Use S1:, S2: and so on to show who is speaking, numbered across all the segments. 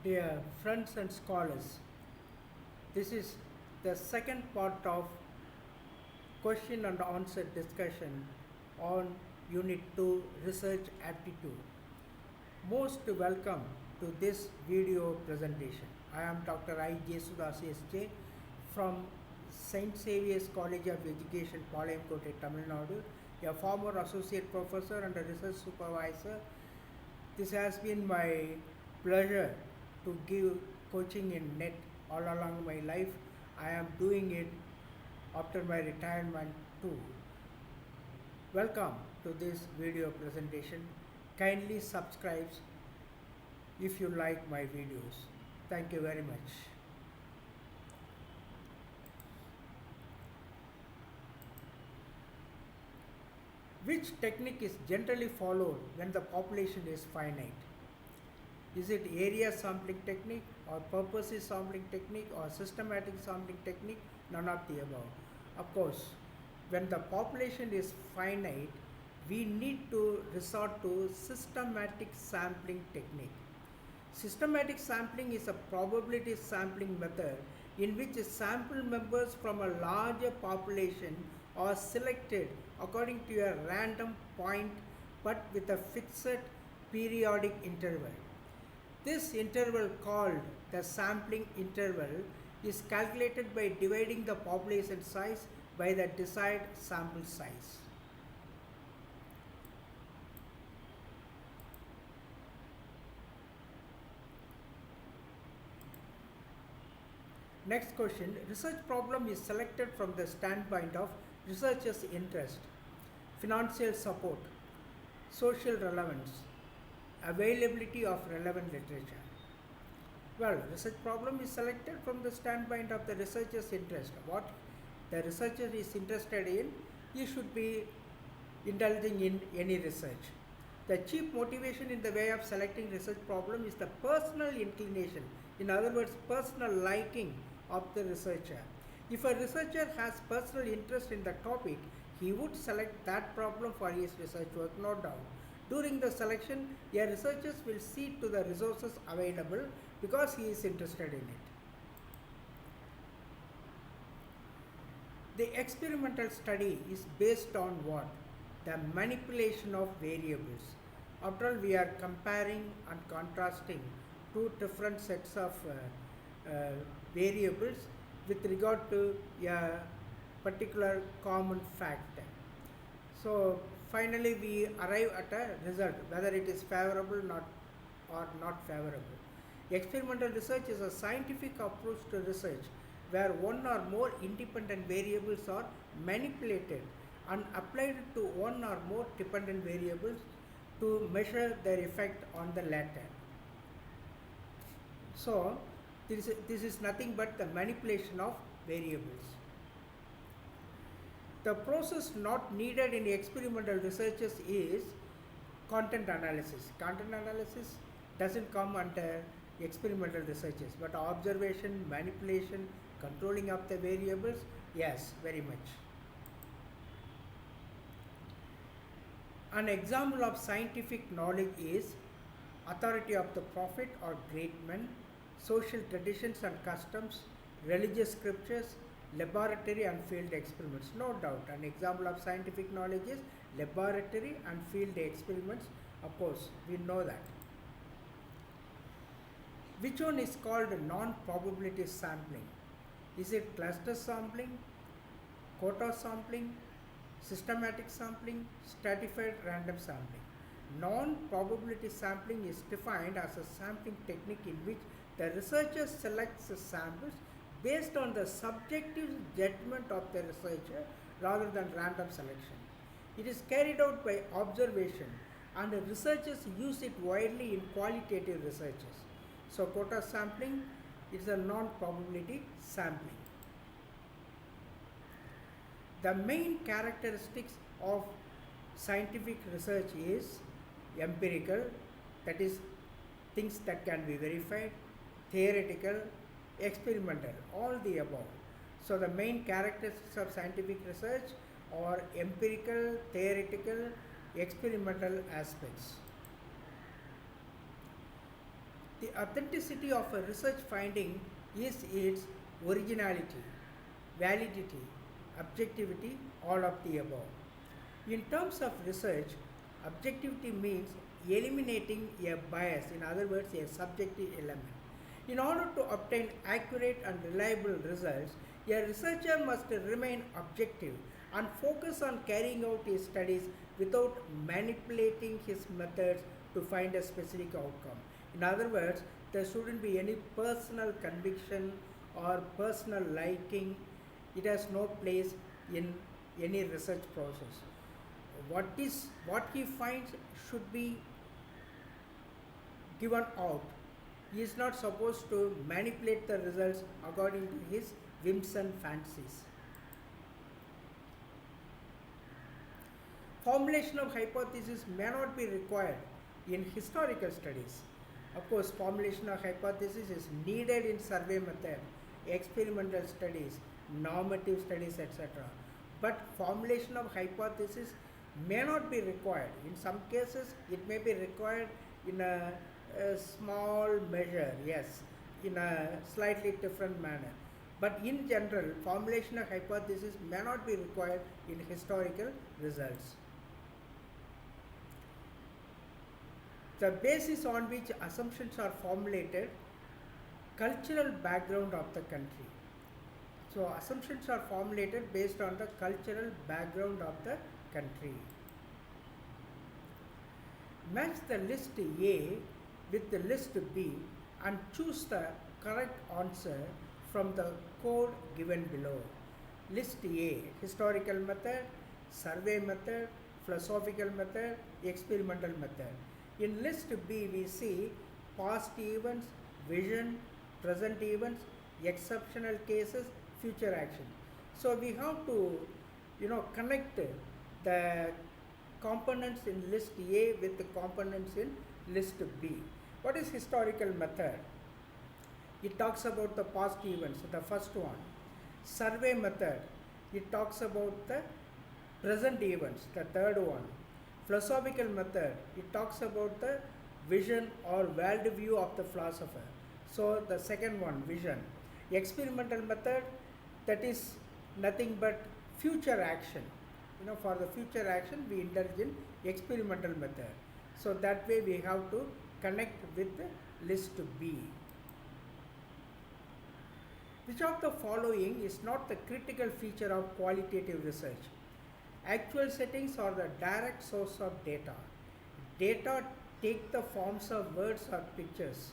S1: Dear friends and scholars, this is the second part of question and answer discussion on Unit 2 Research Aptitude. Most welcome to this video presentation. I am Dr. I. Jesudas SJ from St. Xavier's College of Education, Palayamkotte, Tamil Nadu, a former associate professor and a research supervisor. This has been my pleasure to give coaching in NET all along my life. I am doing it after my retirement too. Welcome to this video presentation. Kindly subscribe if you like my videos. Thank you very much. Which technique is generally followed when the population is finite? Is it area sampling technique or purposive sampling technique or systematic sampling technique? None of the above. Of course, when the population is finite, we need to resort to systematic sampling technique. Systematic sampling is a probability sampling method in which sample members from a larger population are selected according to a random point but with a fixed periodic interval. This interval, called the sampling interval, is calculated by dividing the population size by the desired sample size. Next question. Research problem is selected from the standpoint of researcher's interest, financial support, social relevance, availability of relevant literature. Well, research problem is selected from the standpoint of the researcher's interest. What the researcher is interested in, he should be indulging in any research. The chief motivation in the way of selecting research problem is the personal inclination, in other words, personal liking of the researcher. If a researcher has personal interest in the topic, he would select that problem for his research work, no doubt. During the selection, a researcher will see to the resources available because he is interested in it. The experimental study is based on what? The manipulation of variables. After all, we are comparing and contrasting two different sets of variables with regard to a particular common factor. So finally we arrive at a result, whether it is favorable or not favorable. Experimental research is a scientific approach to research where one or more independent variables are manipulated and applied to one or more dependent variables to measure their effect on the latter. So this is nothing but the manipulation of variables. The process not needed in experimental researches is content analysis. Content analysis doesn't come under experimental researches, but observation, manipulation, controlling of the variables, yes, very much. An example of scientific knowledge is authority of the prophet or great men, social traditions and customs, religious scriptures, laboratory and field experiments. No doubt, an example of scientific knowledge is laboratory and field experiments. Of course, we know that. Which one is called non-probability sampling? Is it cluster sampling, quota sampling, systematic sampling, stratified random sampling? Non-probability sampling is defined as a sampling technique in which the researcher selects the samples based on the subjective judgment of the researcher rather than random selection. It is carried out by observation and the researchers use it widely in qualitative researches. So quota sampling is a non-probability sampling. The main characteristics of scientific research is empirical, that is things that can be verified, theoretical, experimental, all the above. So the main characteristics of scientific research are empirical, theoretical, experimental aspects. The authenticity of a research finding is its originality, validity, objectivity, all of the above. In terms of research, objectivity means eliminating a bias, in other words, a subjective element. In order to obtain accurate and reliable results, a researcher must remain objective and focus on carrying out his studies without manipulating his methods to find a specific outcome. In other words, there shouldn't be any personal conviction or personal liking. It has no place in any research process. What he finds should be given out. He is not supposed to manipulate the results according to his whims and fancies. Formulation of hypothesis may not be required in historical studies. Of course, formulation of hypothesis is needed in survey method, experimental studies, normative studies, etc. But formulation of hypothesis may not be required. In some cases, it may be required in a small measure, yes, in a slightly different manner. But in general, formulation of hypothesis may not be required in historical results. The basis on which assumptions are formulated, cultural background of the country. So assumptions are formulated based on the cultural background of the country. Match the list A with the list B and choose the correct answer from the code given below. List A, historical method, survey method, philosophical method, experimental method. In list B, we see past events, vision, present events, exceptional cases, future action. So we have to, connect the components in list A with the components in list B. What is historical method? It talks about the past events, the first one. Survey method, it talks about the present events, the third one. Philosophical method, it talks about the vision or worldview of the philosopher. So the second one, vision. Experimental method, that is nothing but future action. For the future action, we indulge in experimental method. So that way we have to connect with the list B. Which of the following is not the critical feature of qualitative research? Actual settings are the direct source of data. Data take the forms of words or pictures.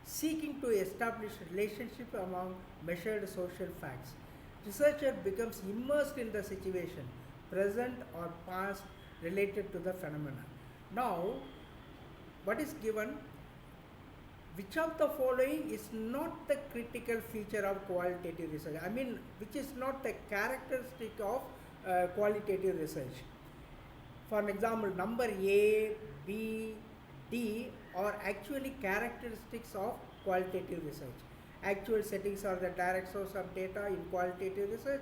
S1: Seeking to establish relationship among measured social facts. Researcher becomes immersed in the situation, present or past, related to the phenomena. Now, what is given? Which of the following is not the critical feature of qualitative research? I mean, which is not the characteristic of qualitative research. For an example, number A, B, D are actually characteristics of qualitative research. Actual settings are the direct source of data in qualitative research.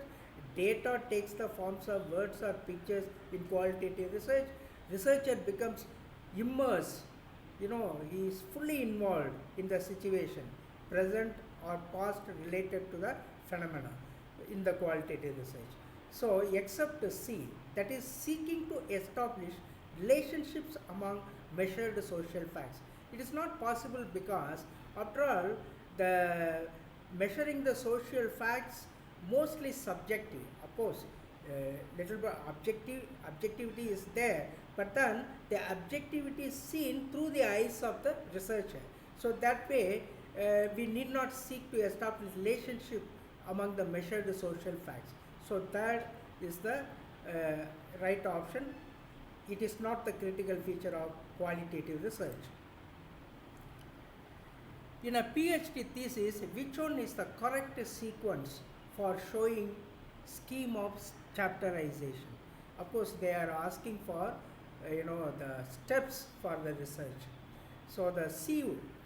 S1: Data takes the forms of words or pictures in qualitative research. Researcher becomes immersed, he is fully involved in the situation, present or past, related to the phenomena in the qualitative research. So, except C, that is seeking to establish relationships among measured social facts. It is not possible because, after all, the measuring the social facts mostly subjective. Of course, little bit objectivity is there, but then the objectivity is seen through the eyes of the researcher. So that way, we need not seek to establish relationship among the measured social facts. So that is the right option. It is not the critical feature of qualitative research. In a PhD thesis, which one is the correct sequence for showing scheme of chapterization? Of course, they are asking for the steps for the research. So the C,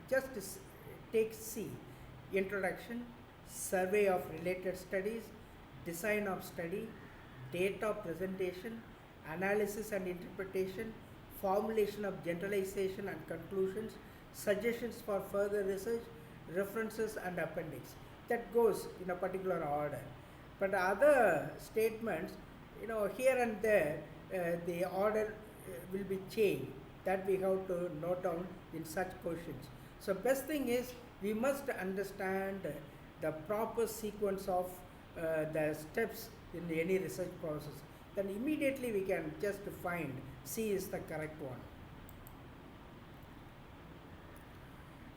S1: just take C, introduction, survey of related studies, design of study, data presentation, analysis and interpretation, formulation of generalization and conclusions, suggestions for further research, references and appendix. That goes in a particular order. But other statements, here and there, the order will be changed. That we have to note down in such questions. So best thing is we must understand the proper sequence of the steps in any research process. Then immediately we can just find C is the correct one.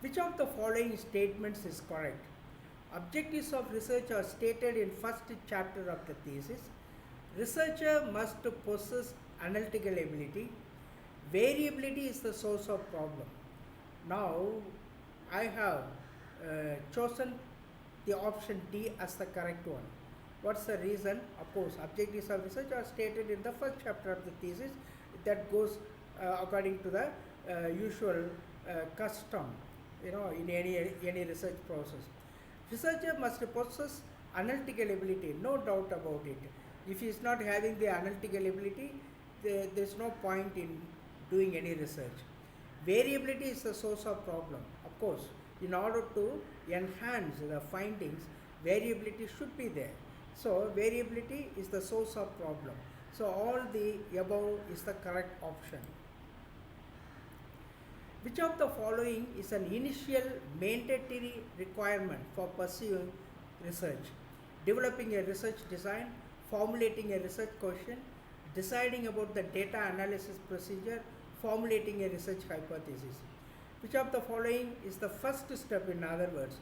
S1: Which of the following statements is correct? Objectives of research are stated in first chapter of the thesis. Researcher must possess analytical ability. Variability is the source of problem. Now, I have chosen the option D as the correct one. What's the reason? Of course, objectives of research are stated in the first chapter of the thesis. That goes according to the usual custom, in any research process. Researcher must possess analytical ability, no doubt about it. If he is not having the analytical ability, there is no point in doing any research. Variability is the source of problem. Of course, in order to enhance the findings, variability should be there. So, variability is the source of problem. So, all the above is the correct option. Which of the following is an initial mandatory requirement for pursuing research? Developing a research design, formulating a research question, deciding about the data analysis procedure, formulating a research hypothesis. Which of the following is the first step, in other words,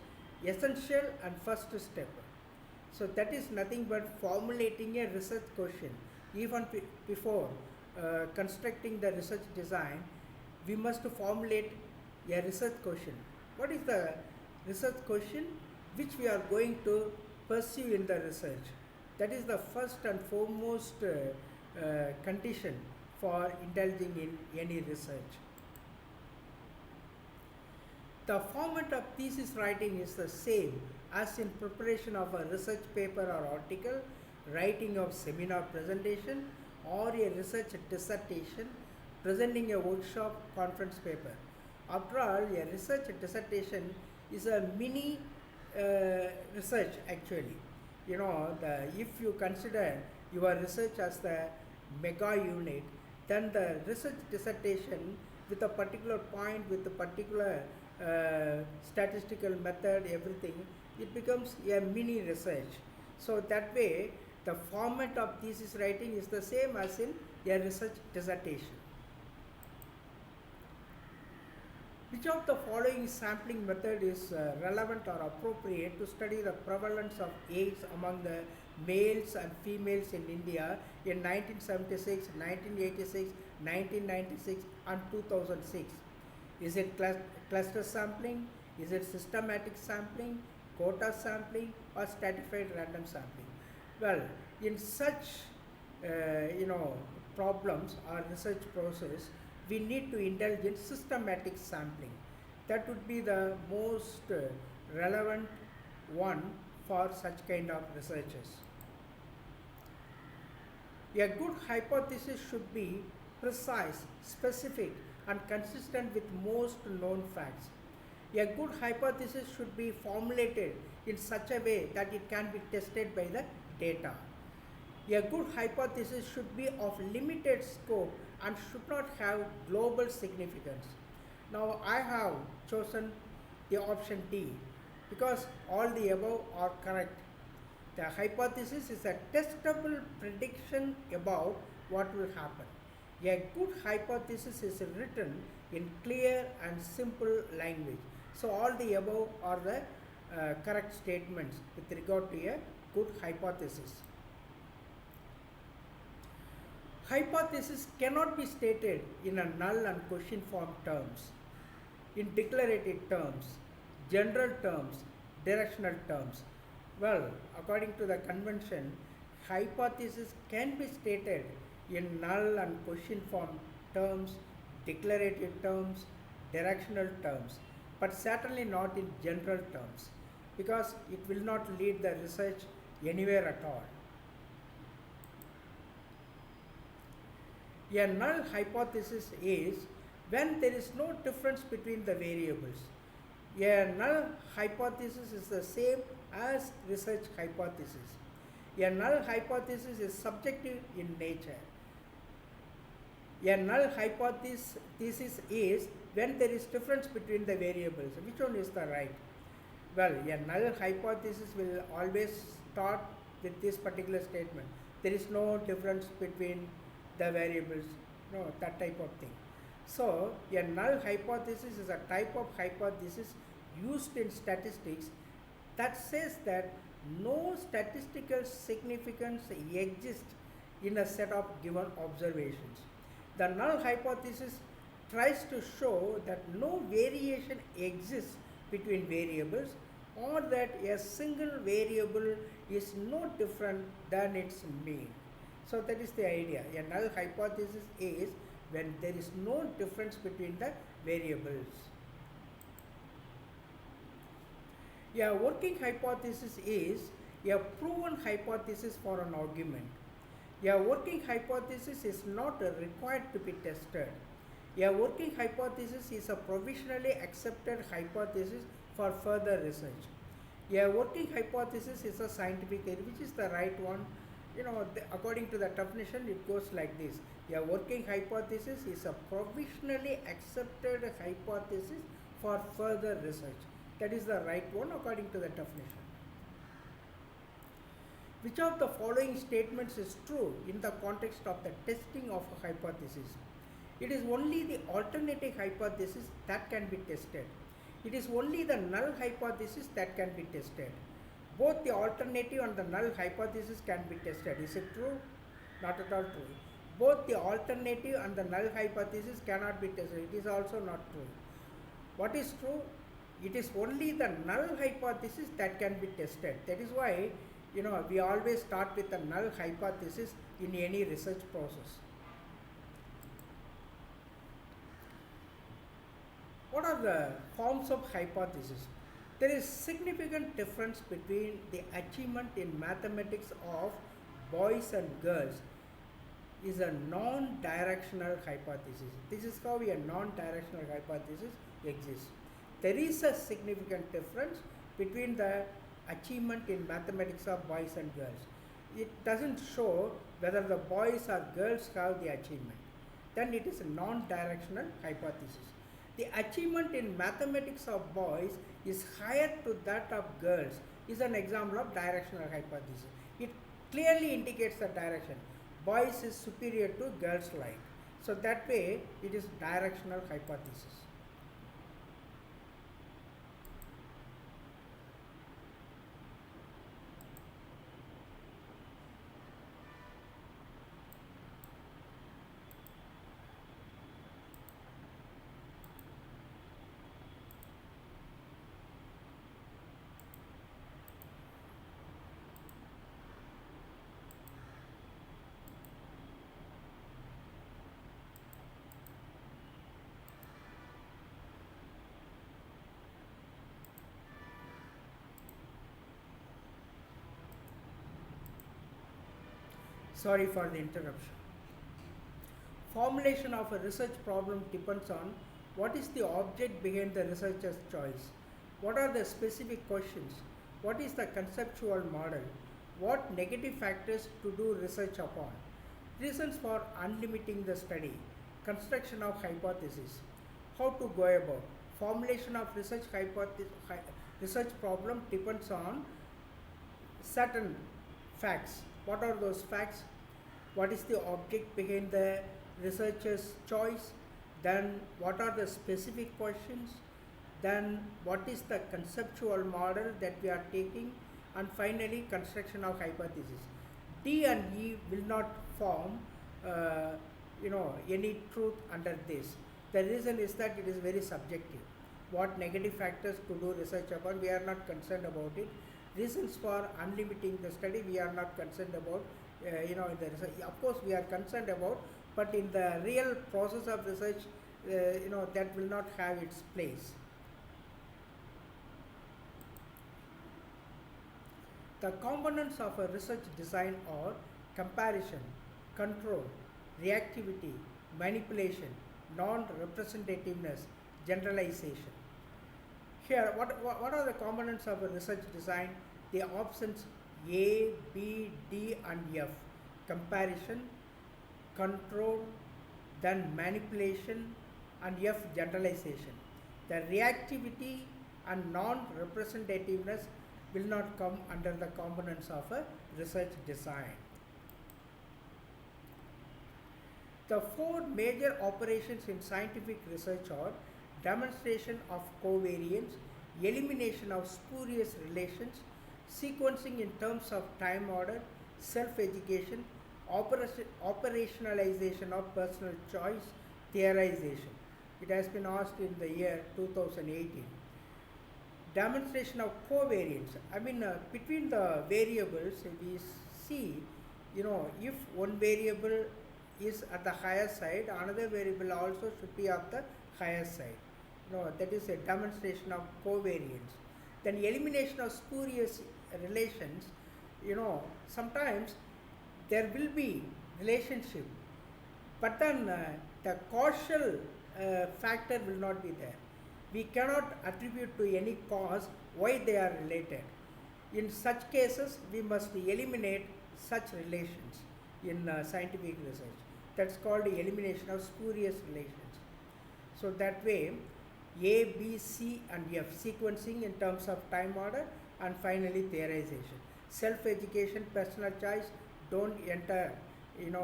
S1: essential and first step? So that is nothing but formulating a research question. Even before constructing the research design, we must formulate a research question. What is the research question which we are going to pursue in the research? That is the first and foremost condition for indulging in any research. The format of thesis writing is the same as in preparation of a research paper or article, writing of seminar presentation or a research dissertation, presenting a workshop, conference paper. After all, a research dissertation is a mini research actually. If you consider your research as the mega unit, then the research dissertation with a particular point, with a particular statistical method, everything, it becomes a mini research. So that way, the format of thesis writing is the same as in a research dissertation. Which of the following sampling method is relevant or appropriate to study the prevalence of AIDS among the males and females in India in 1976, 1986, 1996 and 2006? Is it cluster sampling? Is it systematic sampling, quota sampling or stratified random sampling? Well, in such problems or research process, we need to indulge in systematic sampling. That would be the most relevant one for such kind of researches. A good hypothesis should be precise, specific and consistent with most known facts. A good hypothesis should be formulated in such a way that it can be tested by the data. A good hypothesis should be of limited scope and should not have global significance. Now I have chosen the option D because all the above are correct. The hypothesis is a testable prediction about what will happen. A good hypothesis is written in clear and simple language. So all the above are the correct statements with regard to a good hypothesis. Hypothesis cannot be stated in a null and question form terms, in declarative terms, general terms, directional terms. Well, according to the convention, hypothesis can be stated in null and question form terms, declarative terms, directional terms, but certainly not in general terms, because it will not lead the research anywhere at all. A null hypothesis is when there is no difference between the variables. A null hypothesis is the same as research hypothesis. A null hypothesis is subjective in nature. A null hypothesis is when there is difference between the variables. Which one is the right? Well, a null hypothesis will always start with this particular statement. There is no difference between the variables, no, that type of thing. So, a null hypothesis is a type of hypothesis used in statistics that says that no statistical significance exists in a set of given observations. The null hypothesis tries to show that no variation exists between variables, or that a single variable is no different than its mean. So that is the idea. A null hypothesis is when there is no difference between the variables. A working hypothesis is a proven hypothesis for an argument. A working hypothesis is not required to be tested. A working hypothesis is a provisionally accepted hypothesis for further research. A working hypothesis is a scientific theory. Which is the right one? According to the definition, it goes like this. A working hypothesis is a provisionally accepted hypothesis for further research. That is the right one according to the definition. Which of the following statements is true in the context of the testing of a hypothesis? It is only the alternative hypothesis that can be tested. It is only the null hypothesis that can be tested. Both the alternative and the null hypothesis can be tested. Is it true? Not at all true. Both the alternative and the null hypothesis cannot be tested. It is also not true. What is true? It is only the null hypothesis that can be tested. That is why, we always start with a null hypothesis in any research process. What are the forms of hypothesis? There is significant difference between the achievement in mathematics of boys and girls is a non-directional hypothesis. This is how a non-directional hypothesis exists. There is a significant difference between the achievement in mathematics of boys and girls. It doesn't show whether the boys or girls have the achievement. Then it is a non-directional hypothesis. The achievement in mathematics of boys is higher to that of girls is an example of directional hypothesis. It clearly indicates the direction. Boys is superior to girls like. So that way it is directional hypothesis. Sorry for the interruption. Formulation of a research problem depends on what is the object behind the researcher's choice, what are the specific questions, what is the conceptual model, what negative factors to do research upon, reasons for unlimiting the study, construction of hypothesis, how to go about. Formulation of research problem depends on certain facts. What are those facts? What is the object behind the researcher's choice? Then what are the specific questions? Then what is the conceptual model that we are taking? And finally, construction of hypothesis. D and E will not form any truth under this. The reason is that it is very subjective. What negative factors to do research upon, we are not concerned about it. Reasons for unlimiting the study, we are not concerned about, in the research. Of course, we are concerned about, but in the real process of research, that will not have its place. The components of a research design are comparison, control, reactivity, manipulation, non-representativeness, generalization. Here, what are the components of a research design? The options A, B, D and F. Comparison, control, then manipulation and F, generalization. The reactivity and non-representativeness will not come under the components of a research design. The four major operations in scientific research are demonstration of covariance, elimination of spurious relations, sequencing in terms of time order, self-education, operationalization of personal choice, theorization. It has been asked in the year 2018. Demonstration of covariance. Between the variables, we see, if one variable is at the higher side, another variable also should be at the higher side. That is a demonstration of covariance. Then elimination of spurious relations. Sometimes there will be relationship, but then the causal factor will not be there. We cannot attribute to any cause why they are related. In such cases, we must eliminate such relations in scientific research. That's called the elimination of spurious relations. So that way, A, B, C and F, sequencing in terms of time order, and finally theorization. Self-education, personal choice don't enter in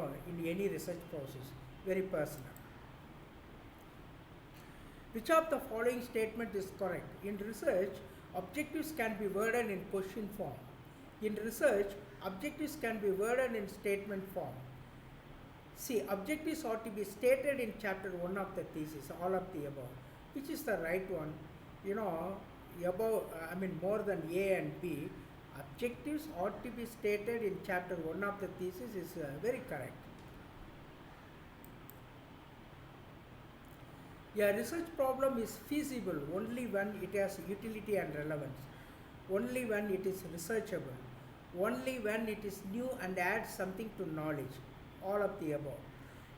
S1: any research process. Very personal. Which of the following statement is correct? In research, objectives can be worded in question form. In research, objectives can be worded in statement form. See, objectives ought to be stated in chapter 1 of the thesis, all of the above. Which is the right one? More than A and B, objectives ought to be stated in chapter 1 of the thesis is very correct. A research problem is feasible only when it has utility and relevance, only when it is researchable, only when it is new and adds something to knowledge, all of the above.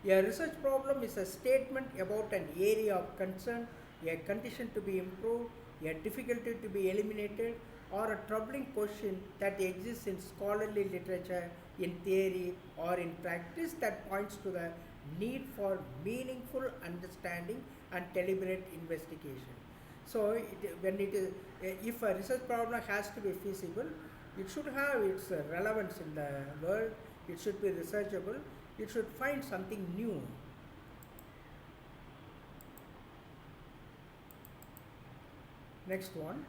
S1: A research problem is a statement about an area of concern, a condition to be improved, a difficulty to be eliminated, or a troubling question that exists in scholarly literature, in theory, or in practice that points to the need for meaningful understanding and deliberate investigation. So, if a research problem has to be feasible, it should have its relevance in the world, it should be researchable, it should find something new. Next one.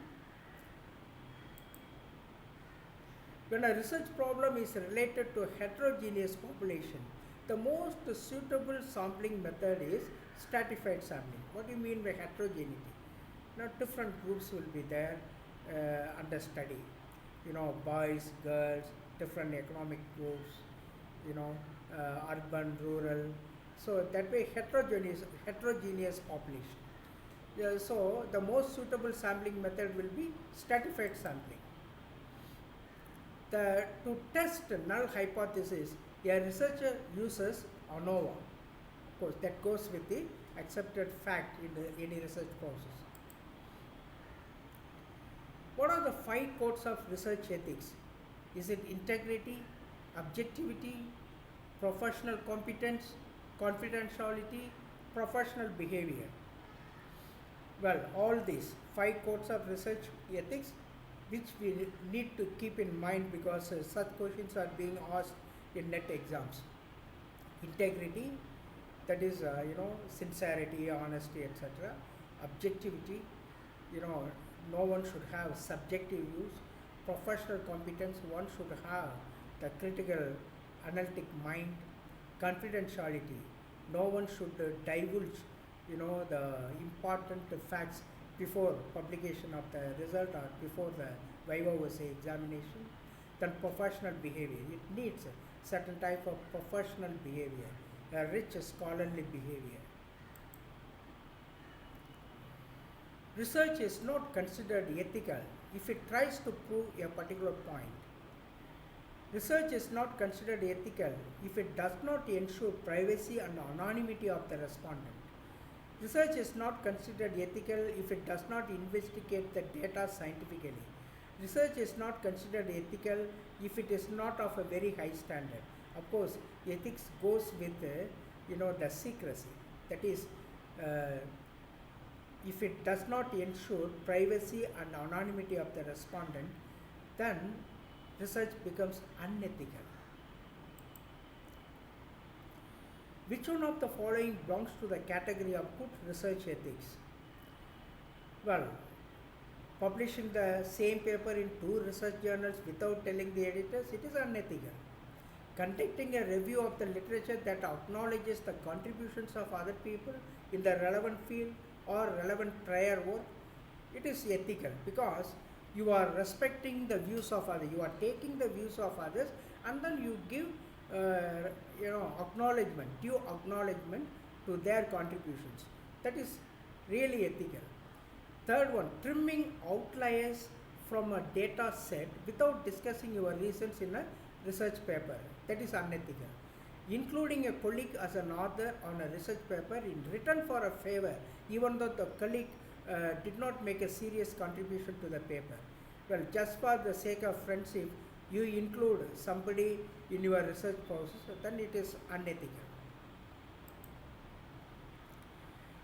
S1: When a research problem is related to a heterogeneous population, the most suitable sampling method is stratified sampling. What do you mean by heterogeneity? Different groups will be there under study. Boys, girls, different economic groups, urban, rural. So that way heterogeneous population. So the most suitable sampling method will be stratified sampling. To test null hypothesis, a researcher uses ANOVA. Of course, that goes with the accepted fact in any research process. What are the 5 codes of research ethics? Is it integrity, objectivity, professional competence, confidentiality, professional behavior? Well, all these 5 codes of research ethics, which we need to keep in mind because such questions are being asked in NET exams. Integrity, that is sincerity, honesty, etc. Objectivity, no one should have subjective views. Professional competence, one should have the critical analytic mind. Confidentiality, no one should divulge the important facts before publication of the result or before the viva voce examination. Then professional behavior, it needs a certain type of professional behavior, a rich scholarly behavior. Research is not considered ethical if it tries to prove a particular point. Research is not considered ethical if it does not ensure privacy and anonymity of the respondent. Research is not considered ethical if it does not investigate the data scientifically. Research is not considered ethical if it is not of a very high standard. Of course, ethics goes with the secrecy. That is, uh, if it does not ensure privacy and anonymity of the respondent, then research becomes unethical. Which one of the following belongs to the category of good research ethics? Well, publishing the same paper in two research journals without telling the editors, it is unethical. Conducting a review of the literature that acknowledges the contributions of other people in the relevant field or relevant prior work, it is ethical because you are respecting the views of others, you are taking the views of others, and then you give due acknowledgement to their contributions. That is really ethical. Third one, trimming outliers from a data set without discussing your reasons in a research paper. That is unethical. Including a colleague as an author on a research paper in return for a favor, even though the colleague did not make a serious contribution to the paper. Well, just for the sake of friendship, you include somebody in your research process, then it is unethical.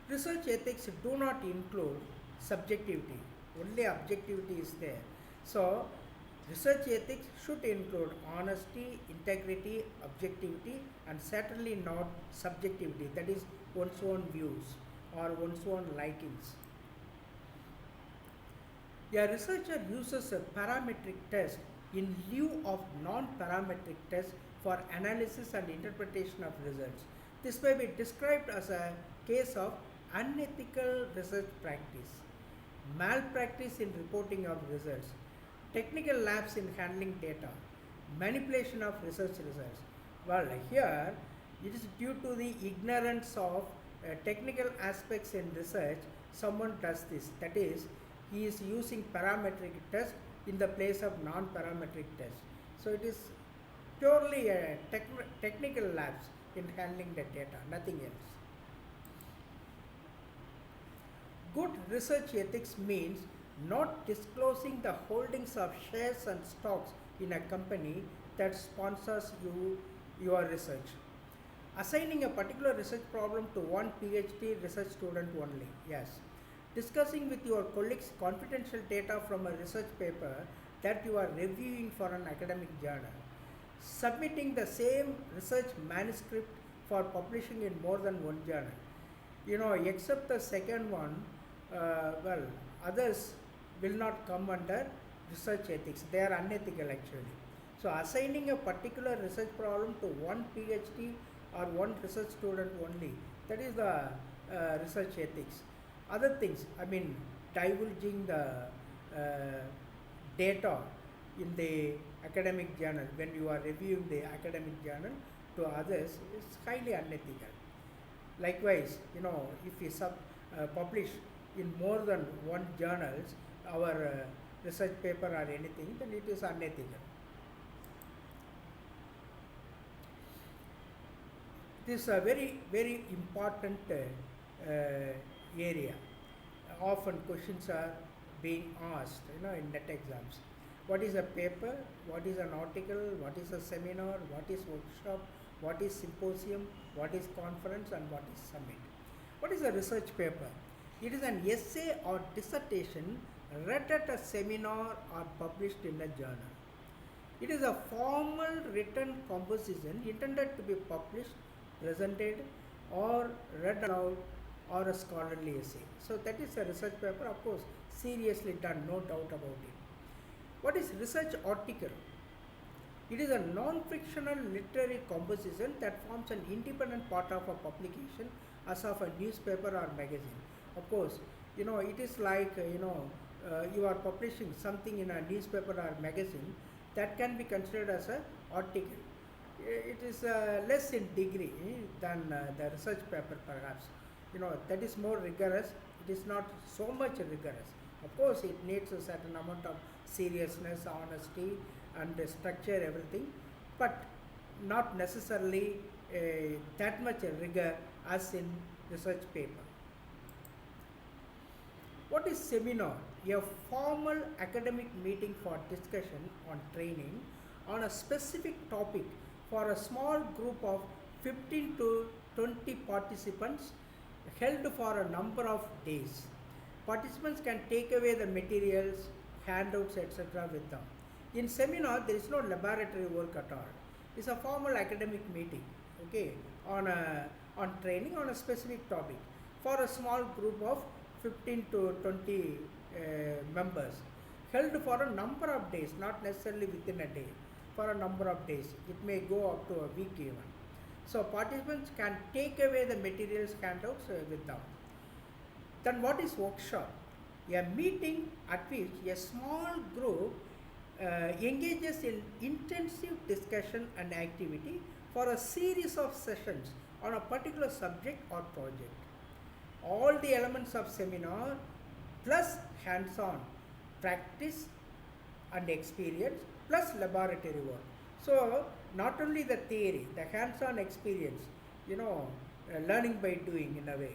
S1: Research ethics do not include subjectivity, only objectivity is there. So, research ethics should include honesty, integrity, objectivity, and certainly not subjectivity, that is one's own views or one's own likings. A researcher uses a parametric test in lieu of non-parametric tests for analysis and interpretation of results. This may be described as a case of unethical research practice, malpractice in reporting of results, technical lapse in handling data, manipulation of research results. Well, here it is due to the ignorance of technical aspects in research, someone does this. That is, he is using parametric test in the place of non-parametric test. So it is purely a technical lapse in handling the data, nothing else. Good research ethics means not disclosing the holdings of shares and stocks in a company that sponsors your research. Assigning a particular research problem to one PhD research student only, yes. Discussing with your colleagues confidential data from a research paper that you are reviewing for an academic journal. Submitting the same research manuscript for publishing in more than one journal. Except the second one, others will not come under research ethics. They are unethical actually. So assigning a particular research problem to one PhD or one research student only, that is the research ethics. Other things, divulging the data in the academic journal, when you are reviewing the academic journal to others, is highly unethical. Likewise, if we publish in more than one journals our research paper or anything, then it is unethical. This is a very, very important area. Often questions are being asked, in net exams. What is a paper? What is an article? What is a seminar? What is workshop? What is symposium? What is conference? And what is summit? What is a research paper? It is an essay or dissertation read at a seminar or published in a journal. It is a formal written composition intended to be published, presented, or read aloud, or a scholarly essay. So that is a research paper, of course, seriously done, no doubt about it. What is research article? It is a non-fictional literary composition that forms an independent part of a publication as of a newspaper or magazine. Of course, it is like, you are publishing something in a newspaper or magazine that can be considered as an article. It is less in degree than the research paper perhaps. That is more rigorous. It is not so much rigorous. Of course, it needs a certain amount of seriousness, honesty, and structure, everything, but not necessarily that much rigor as in research paper. What is seminar? A formal academic meeting for discussion on training on a specific topic for a small group of 15 to 20 participants held for a number of days. Participants can take away the materials, handouts, etc. with them. In seminar, there is no laboratory work at all. It's a formal academic meeting, okay, on training on a specific topic for a small group of 15 to 20 members, held for a number of days, not necessarily within a day, for a number of days. It may go up to a week even. So participants can take away the materials, handouts with them. Then what is workshop? A meeting at which a small group engages in intensive discussion and activity for a series of sessions on a particular subject or project. All the elements of seminar plus hands-on practice and experience plus laboratory work. So not only the theory, the hands-on experience, learning by doing in a way.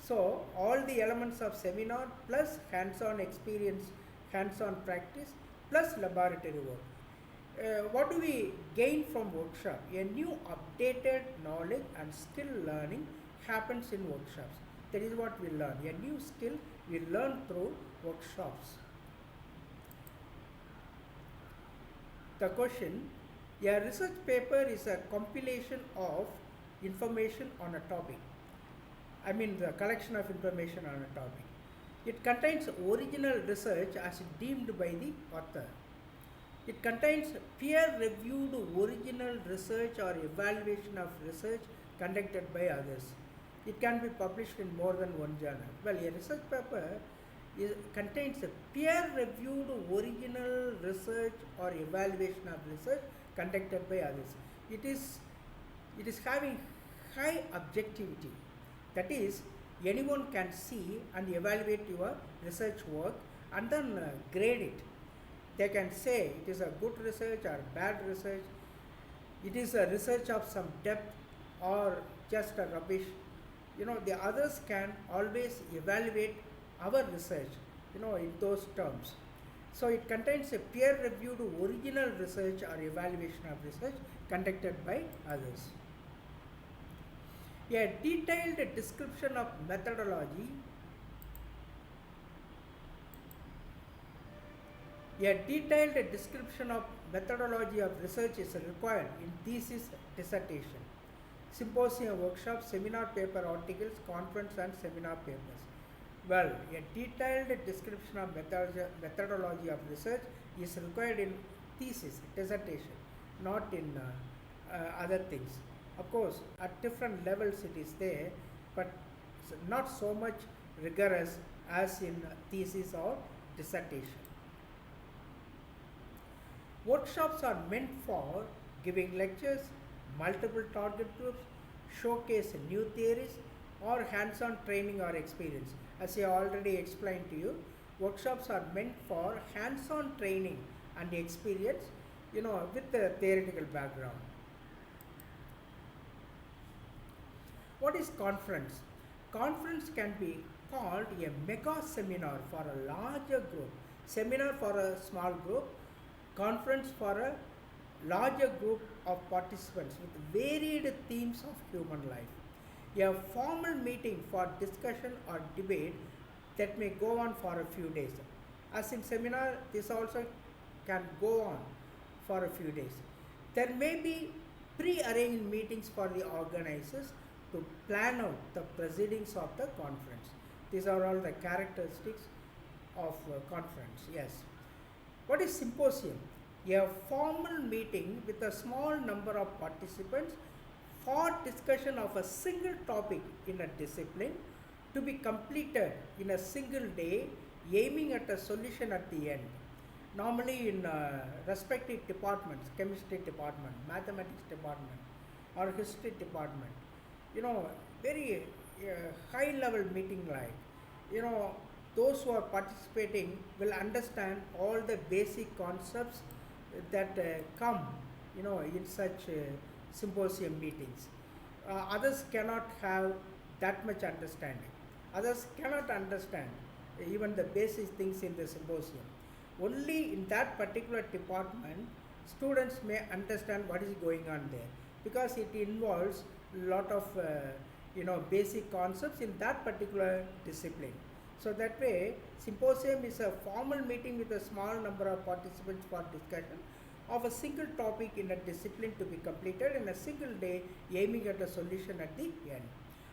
S1: So all the elements of seminar plus hands-on experience, hands-on practice plus laboratory work. What do we gain from workshop? A new updated knowledge and skill learning happens in workshops. That is what we learn. A new skill we learn through workshops. The question, a research paper is a compilation of information on a topic. I mean the collection of information on a topic. It contains original research as deemed by the author. It contains peer-reviewed original research or evaluation of research conducted by others. It can be published in more than one journal. Well, a research paper contains a peer-reviewed original research or evaluation of research conducted by others. It is having high objectivity. That is, anyone can see and evaluate your research work and then grade it. They can say it is a good research or bad research. It is a research of some depth or just a rubbish. The others can always evaluate our research, in those terms. So it contains a peer-reviewed original research or evaluation of research conducted by others. A detailed description of methodology. A detailed description of methodology of research is required in thesis, dissertation, symposium, workshop, seminar paper, articles, conference and seminar papers. Well, a detailed description of methodology of research is required in thesis, dissertation, not in other things. Of course, at different levels it is there, but not so much rigorous as in thesis or dissertation. Workshops are meant for giving lectures, multiple target groups, showcase new theories, or hands-on training or experience. As I already explained to you, workshops are meant for hands-on training and experience, with the theoretical background. What is conference? Conference can be called a mega seminar for a larger group, seminar for a small group, conference for a larger group of participants with varied themes of human life. A formal meeting for discussion or debate that may go on for a few days. As in seminar, this also can go on for a few days. There may be pre-arranged meetings for the organizers to plan out the proceedings of the conference. These are all the characteristics of conference. Yes. What is symposium? A formal meeting with a small number of participants for discussion of a single topic in a discipline to be completed in a single day, aiming at a solution at the end. Normally in respective departments, chemistry department, mathematics department or history department, very high level meeting like, those who are participating will understand all the basic concepts that come, in such symposium meetings. Others cannot have that much understanding. Others cannot understand even the basic things in the symposium. Only in that particular department, students may understand what is going on there, because it involves a lot of basic concepts in that particular discipline. So that way, symposium is a formal meeting with a small number of participants for discussion of a single topic in a discipline to be completed in a single day, aiming at a solution at the end.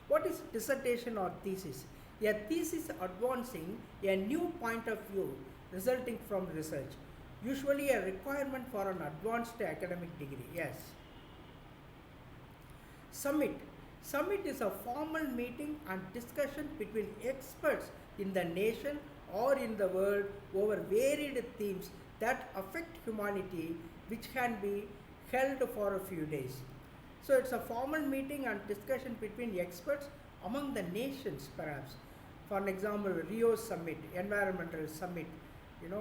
S1: What is dissertation or thesis? A thesis advancing a new point of view resulting from research, usually a requirement for an advanced academic degree. Yes. Summit. Summit is a formal meeting and discussion between experts in the nation or in the world over varied themes that affect humanity, which can be held for a few days. So it's a formal meeting and discussion between experts among the nations, perhaps. For an example, Rio Summit, environmental summit, in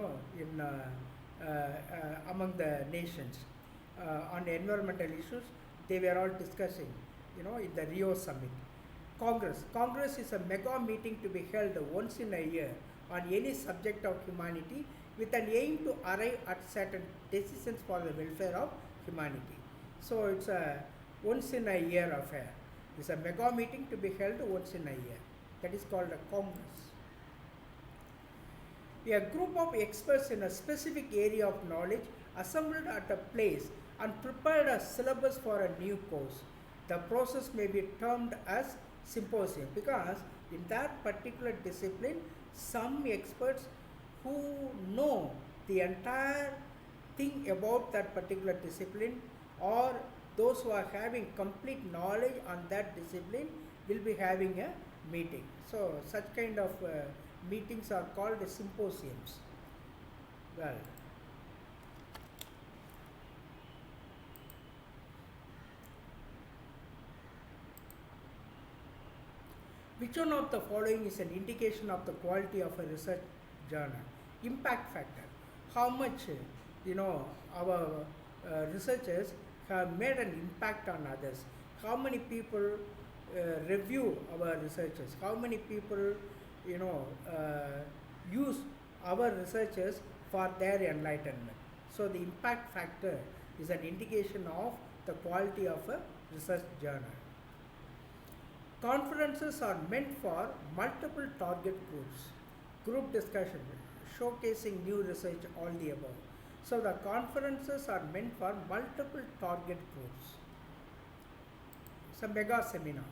S1: among the nations on environmental issues, they were all discussing, in the Rio Summit. Congress is a mega meeting to be held once in a year on any subject of humanity with an aim to arrive at certain decisions for the welfare of humanity. So it's a once in a year affair. It's a mega meeting to be held once in a year. That is called a Congress. A group of experts in a specific area of knowledge assembled at a place and prepared a syllabus for a new course. The process may be termed as symposium, because in that particular discipline, some experts who know the entire thing about that particular discipline, or those who are having complete knowledge on that discipline, will be having a meeting. So such kind of meetings are called symposiums. Well, which one of the following is an indication of the quality of a research journal? Impact factor. How much our researchers have made an impact on others? How many people review our researchers? How many people use our researchers for their enlightenment? So the impact factor is an indication of the quality of a research journal. Conferences are meant for multiple target groups. Group discussion, showcasing new research, all the above. So the conferences are meant for multiple target groups. It's a mega seminar.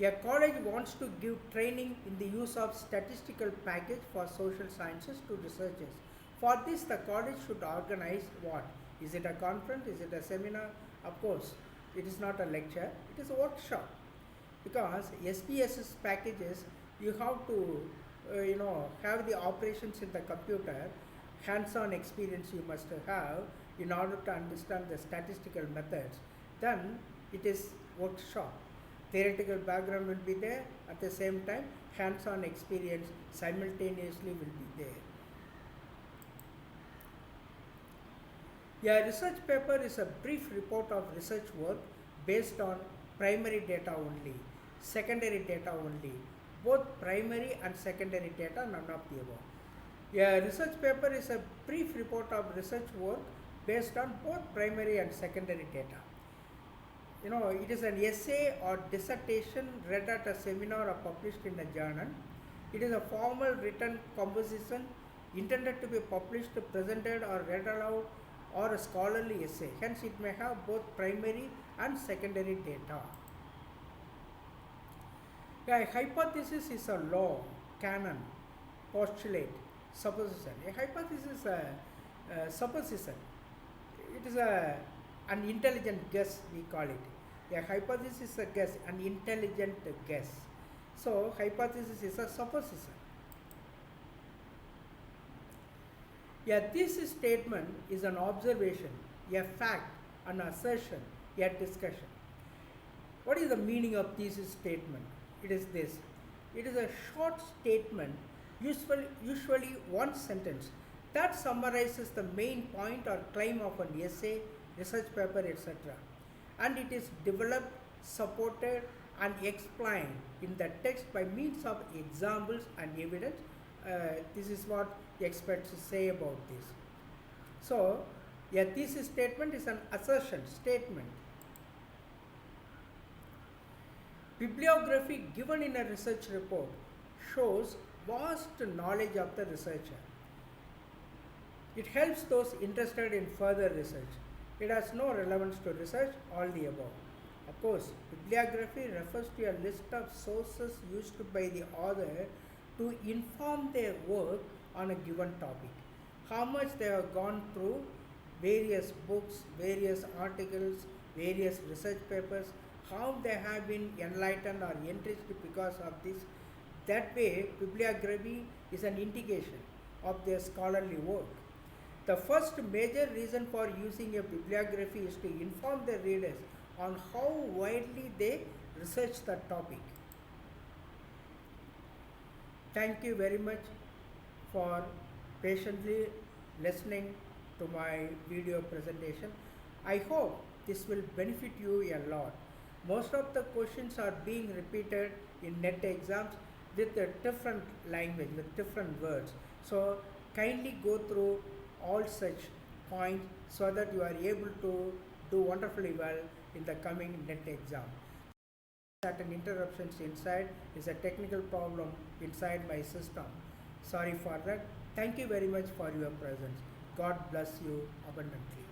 S1: A college wants to give training in the use of statistical package for social sciences to researchers. For this, the college should organize what? Is it a conference? Is it a seminar? Of course, it is not a lecture, it is a workshop. Because SPSS packages, you have to have the operations in the computer, hands-on experience you must have in order to understand the statistical methods. Then it is workshop. Theoretical background will be there, at the same time hands-on experience simultaneously will be there. A research paper is a brief report of research work based on primary data only, secondary data only. Both primary and secondary data, none of the above. A research paper is a brief report of research work based on both primary and secondary data. It is an essay or dissertation read at a seminar or published in a journal. It is a formal written composition intended to be published, presented or read aloud, or a scholarly essay. Hence, it may have both primary and secondary data. A hypothesis is a law, canon, postulate, supposition. A hypothesis is a supposition. It is an intelligent guess, we call it. A hypothesis is a guess, an intelligent guess. So, hypothesis is a supposition. A thesis statement is an observation, a fact, an assertion, a discussion. What is the meaning of thesis statement? It is this. It is a short statement, usually one sentence, that summarizes the main point or claim of an essay, research paper, etc. And it is developed, supported, and explain in the text by means of examples and evidence. This is what the experts say about this. So, a thesis statement is an assertion statement. Bibliography given in a research report shows vast knowledge of the researcher. It helps those interested in further research. It has no relevance to research, all the above. Of course, bibliography refers to a list of sources used by the author to inform their work on a given topic. How much they have gone through various books, various articles, various research papers, how they have been enlightened or enriched because of this. That way, bibliography is an indication of their scholarly work. The first major reason for using a bibliography is to inform the readers on how widely they research the topic. Thank you very much for patiently listening to my video presentation. I hope this will benefit you a lot. Most of the questions are being repeated in NET exams with a different language, with different words. So kindly go through all such points so that you are able to do wonderfully well in the coming NET exam. Certain interruptions inside is a technical problem inside my system. Sorry for that. Thank you very much for your presence. God bless you abundantly.